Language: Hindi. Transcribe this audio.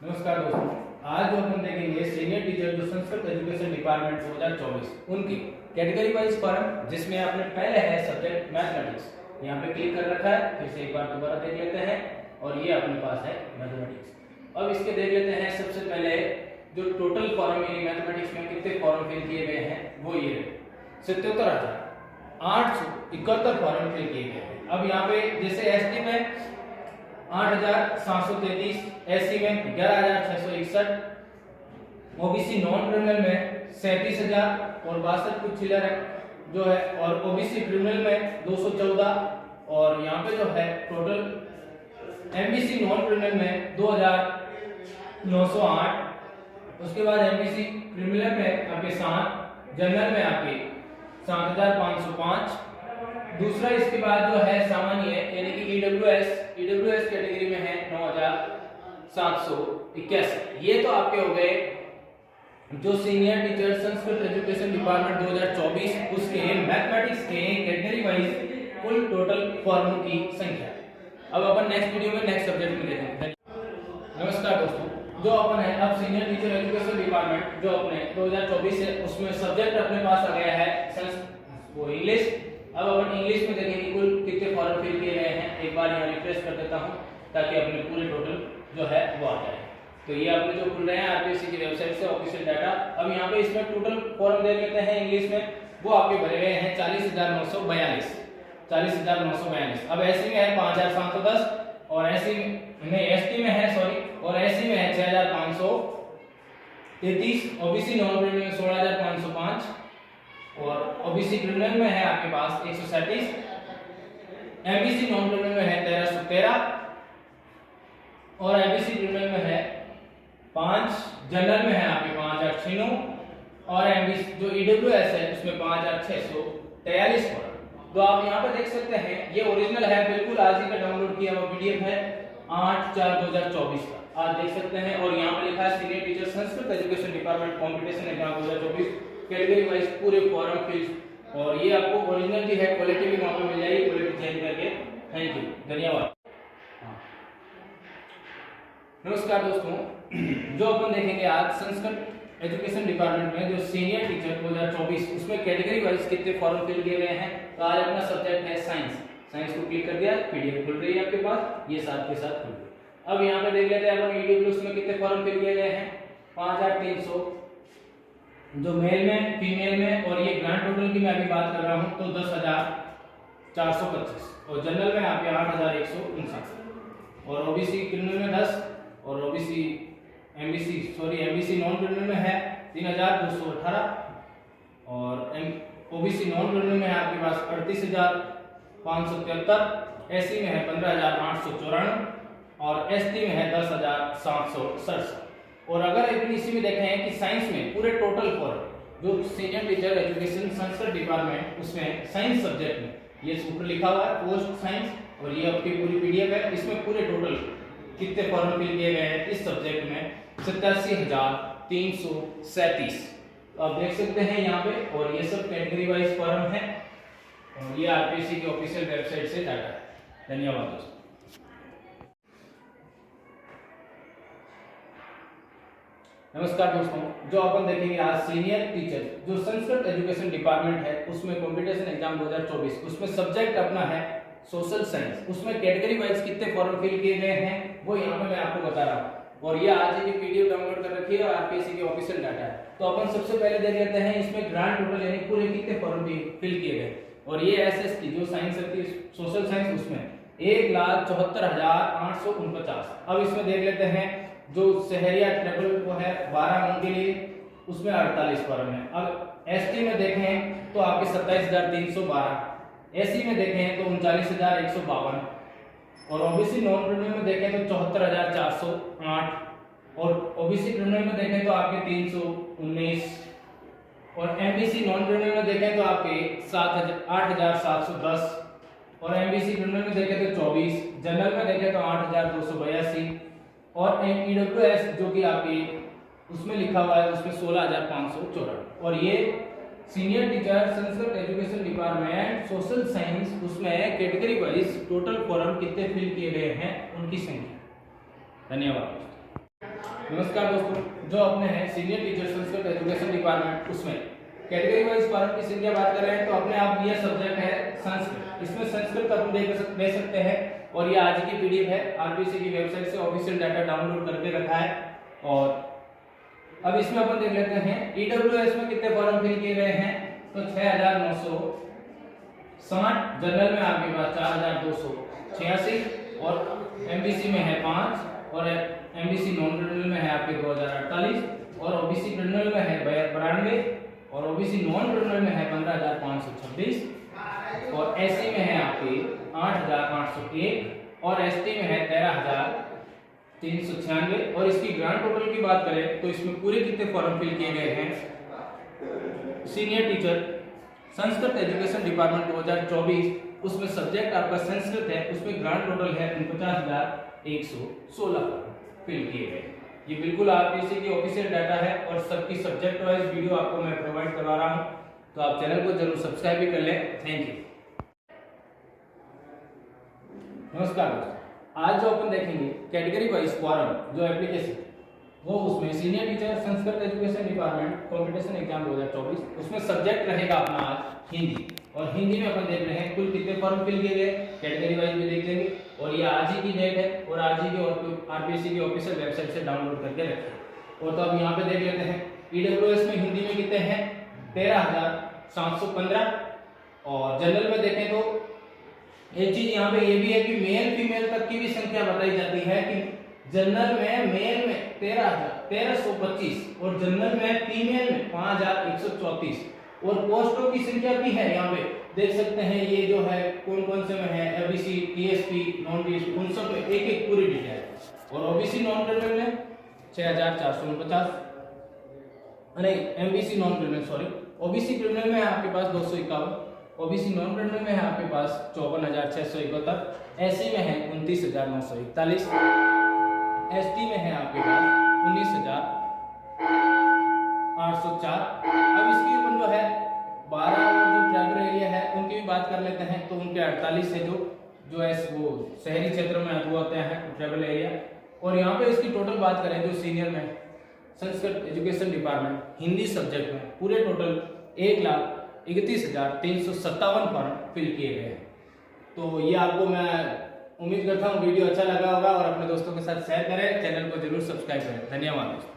नमस्कार दोस्तों, आज जो अपन देखेंगे सीनियर टीचर जो संस्कृत एजुकेशन डिपार्टमेंट 2024 उनकी कैटेगरी वाइज फॉर्म, जिसमें आपने पहले है सब्जेक्ट मैथमेटिक्स, यहाँ पे क्लिक कर रखा है। फिर से एक बार दोबारा देख लेते हैं और ये अपने पास है मैथमेटिक्स। अब इसके देख लेते हैं सबसे पहले जो टोटल फॉर्म यानी मैथमेटिक्स में कितने फॉर्म फिल किए गए हैं वो ये 77,871 फॉर्म फिल किए गए हैं। अब यहाँ पे जैसे एसटी में 8,733, एससी में 11,661, ओबीसी नॉन क्रिमिनल में 37,000 और 62 कुछ चिल्लर है जो है, और ओबीसी क्रिमिनल में 214, और यहाँ पे जो है टोटल एमबीसी नॉन क्रिमिनल में 2,908, उसके बाद एमबीसी क्रिमिनल में आपके 7, जनरल में आपके 7,505। दूसरा इसके बाद जो है सामान्य यानी कि ईडब्ल्यूएस कैटेगरी में है 9,781। ये तो आपके हो गए जो senior teacher Sanskrit education department 2024 उसके मैथमेटिक्स के कैटेगरी वाइज कुल टोटल फॉर्मों की संख्या। अब अपन नेक्स्ट वीडियो में नेक्स्ट सब्जेक्ट में देखेंगे। नमस्कार दोस्तों, जो अपन है अब सीनियर टीचर एजुकेशन डिपार्टमेंट जो अपने 2024 है उसमें सब्जेक्ट अपने पास आ गया है वो इंग्लिश। अब अपन इंग्लिश में देखेंगे कुल कितने फॉर्म फिल किए गए हैं। एक बार यहाँ रिफ्रेश कर देता हूँ ताकि अपने पूरे टोटल जो है वो आ जाए। तो ये अपने जो खुल रहे हैं आरपीएससी की वेबसाइट से ऑफिशियल डाटा। अब यहाँ पे इसमें टोटल फॉर्म देख लेते हैं इंग्लिश में, वो आपके भरे गए हैं 40,942। अब एससी में है 5,710 और एसटी में है 6,533, ओबीसी नॉन क्रिमिनल में 16,505 और ओबीसी क्रिमिनल में है आपके पास 137, एमबीसी नॉन क्रिमिनल में है 1,313 और एमबीसी क्रिमिनल में है 5, जनरल में है आपके 5,896 और एमबीसी जो ईडब्ल्यूएस है उसमें 5,643 फॉर्म। तो आप यहाँ पे देख सकते हैं ये ओरिजिनल है, बिल्कुल आज ही का डाउनलोड किया हुआ पीडीएफ है 8/4/2024 का, आज देख सकते हैं। और यहाँ पे लिखा है senior teacher Sanskrit education department competition exam 2024 category wise पूरे फॉर्म फिल, और ये आपको ओरिजिनल की है, क्वालिटी भी वहां पे मिल जाएगी, क्वालिटी चेंज करके। थैंक यू, धन्यवाद। नमस्कार दोस्तों, जो अपन देखेंगे आज संस्कृत एजुकेशन डिपार्टमेंट में जो सीनियर टीचर 2024 उसमें कैटेगरी वाइज कितने फॉर्म फिल किए गए हैं। तो आज अपना सब्जेक्ट है साइंस को क्लिक कर दिया, पीडीएफ खुल रही है आपके पास, ये साथ के साथ खुल रही है। अब यहाँ पे देख लेते हैं अपन ईडब्ल्यूएस में कितने फॉर्म फिल किए गए हैं। 5,300 जो मेल में, फीमेल में, और ये ग्रांड टोटल की मैं अभी बात कर रहा हूँ तो 10,425 और जनरल में आपके 8,159 और ओबीसी क्रिमिनल में 10 और एमबीसी नॉन क्रिमिनल में है 3,218 और ओबीसी नॉन क्रिमिनल में है आपके पास 38,573, एससी में है 15,894 और एसटी में है 10,767। और अगर अपन इसी में देखें कि साइंस में पूरे टोटल फॉर्म जो senior teacher education Sanskrit department उसमें साइंस सब्जेक्ट में ये ऊपर लिखा हुआ है पोस्ट साइंस, और ये आपकी पूरी पीडीएफ है। इसमें पूरे टोटल कितने फॉर्म फिल किए गए हैं इस सब्जेक्ट में 87,337। तो आप देख सकते हैं यहाँ पे, और ये सब कैटेगरी वाइज फॉर्म है और ये आरपीएससी की ऑफिशियल वेबसाइट से डाटा है। धन्यवाद दोस्तों। नमस्कार दोस्तों, जो अपन देखेंगे आज सीनियर टीचर जो संस्कृत एजुकेशन डिपार्टमेंट है उसमें कॉम्पिटिशन एग्जाम 2024 उसमें सब्जेक्ट अपना है सोशल साइंस, उसमें कैटेगरी वाइज कितने फॉर्म फिल किए गए हैं वो यहाँ पे मैं आपको बता रहा हूँ, और ये आज ही की पीडीएफ डाउनलोड कर रखी है और आरपीएससी की ऑफिशियल डाटा है। तो अपन सबसे पहले देख लेते हैं इसमें ग्रांड टोटल यानी पूरे कितने फॉर्म फिल किए गए। और ये एसएसटी जो साइंस है सोशल साइंस उसमें 1,74,849। अब इसमें देख लेते हैं जो शहरिया ट्रिपल वो है 12 अंक के लिए उसमें 48 फॉर्म है। अब एसटी में देखें तो आपके 27,312, एससी में देखें तो 39,152 और ओबीसी नॉन क्रिमिनल में देखें तो 74,408 और ओबीसी क्रिमिनल में देखें तो आपके 319 और एमबीसी नॉन क्रिमिनल में देखें तो आपके 8,710 और एमबीसी क्रिमिनल में देखें तो 24, जनरल में देखें तो 8,282 और ईडब्ल्यूएस जो कि आपकी उसमें लिखा हुआ है उसमें 16,554। और ये senior teacher Sanskrit education department social science उसमें कैटेगरी वाइज टोटल फॉर्म कितने फिल किए गए हैं उनकी संख्या। धन्यवाद। नमस्कार दोस्तों, जो अपने हैं senior teacher Sanskrit education department, उसमें कैटेगरी वाइज फॉरम की संख्या बात कर रहे हैं। तो अपने आप ये सब्जेक्ट है संस्कृत। इसमें संस्कृत अपन दे सकते हैं और ये आज की पीडीएफ है। आरपीसी की वेबसाइट से ऑफिशियल डाटा डाउनलोड करके रखा है। और अब इसमें अपन देख लेते हैं ईडब्ल्यूएस में कितने फॉर्म फिल किए गए हैं। तो 6960, जनरल में आपके पास 4286 और एमबीसी में है 5 और एमबीसी नॉन क्रिमिनल में है आपके 2048 और ओबीसी क्रिमिनल में है 92 और ओबीसी नॉन क्रिमिनल में है 15526 और एससी में है आपके 8801 और एसटी में है 13396। और इसकी ग्रांड टोटल की बात करें तो इसमें पूरे कितने फॉर्म फिल किए गए हैं। Senior teacher Sanskrit education department 2024, उसमें सब्जेक्ट आपका संस्कृत है, उसमें ग्रांड टोटल है 49,116 फिल किए गए। ये बिल्कुल आरपीसी की ऑफिशियल डाटा है और सबकी सब्जेक्ट वाइज वीडियो आपको मैं प्रोवाइड करवा रहा हूं, तो आप चैनल को जरूर सब्सक्राइब भी कर लें। Thank you. नमस्कार दोस्तों, आज जो अपन देखेंगे कैटेगरी वाइज फॉरम जो एप्लीकेशन, वो उसमें senior teacher Sanskrit education department competition exam 2024, उसमें सब्जेक्ट रहेगा अपना आज हिंदी। और हिंदी में अपन देख रहे हैं कुल कितने फॉर्म फिल किए गए, कैटेगरी वाइज भी देख लेंगे। और ये आज ही की डेट है और आज ही की आरपीएससी की ऑफिशियल वेबसाइट से डाउनलोड करके रखें। और तो अब यहाँ पे देख लेते हैं ईडब्ल्यूएस में हिंदी में कितने हैं 13,715 और जनरल में देखें तो एक चीज यहाँ पे ये भी है कि मेल फीमेल तक की भी संख्या बताई जाती है कि जनरल में मेल में 1325 और जनरल में फीमेल में 5134 और पोस्टों की संख्या भी है। यहाँ पे देख सकते हैं ये जो है कौन कौन से में है, एबीसी, टीएसपी, नॉन टीएसपी, उन सब में एक एक पूरी डिटेल। और ओबीसी नॉन क्रिमिनल में 6449, नहीं MBC non criminal sorry, OBC criminal में आपके पास 251, ओबीसी नॉन क्रिमिनल में है आपके पास 54,671, एससी में है 29,941, एसटी में है आपके पास 19,804। अब इसकी अपन जो है 12 जो ट्राइबल एरिया है उनकी भी बात कर लेते हैं। तो उनके 48 है जो वो शहरी क्षेत्र में वो होते हैं ट्राइबल एरिया। और यहाँ पे इसकी टोटल बात करें जो सीनियर में Sanskrit education department Hindi subject में पूरे टोटल 1,31,357 फॉर्म फिल किए गए हैं। तो ये आपको मैं उम्मीद करता हूँ वीडियो अच्छा लगा होगा और अपने दोस्तों के साथ शेयर करें, चैनल को जरूर सब्सक्राइब करें। धन्यवाद।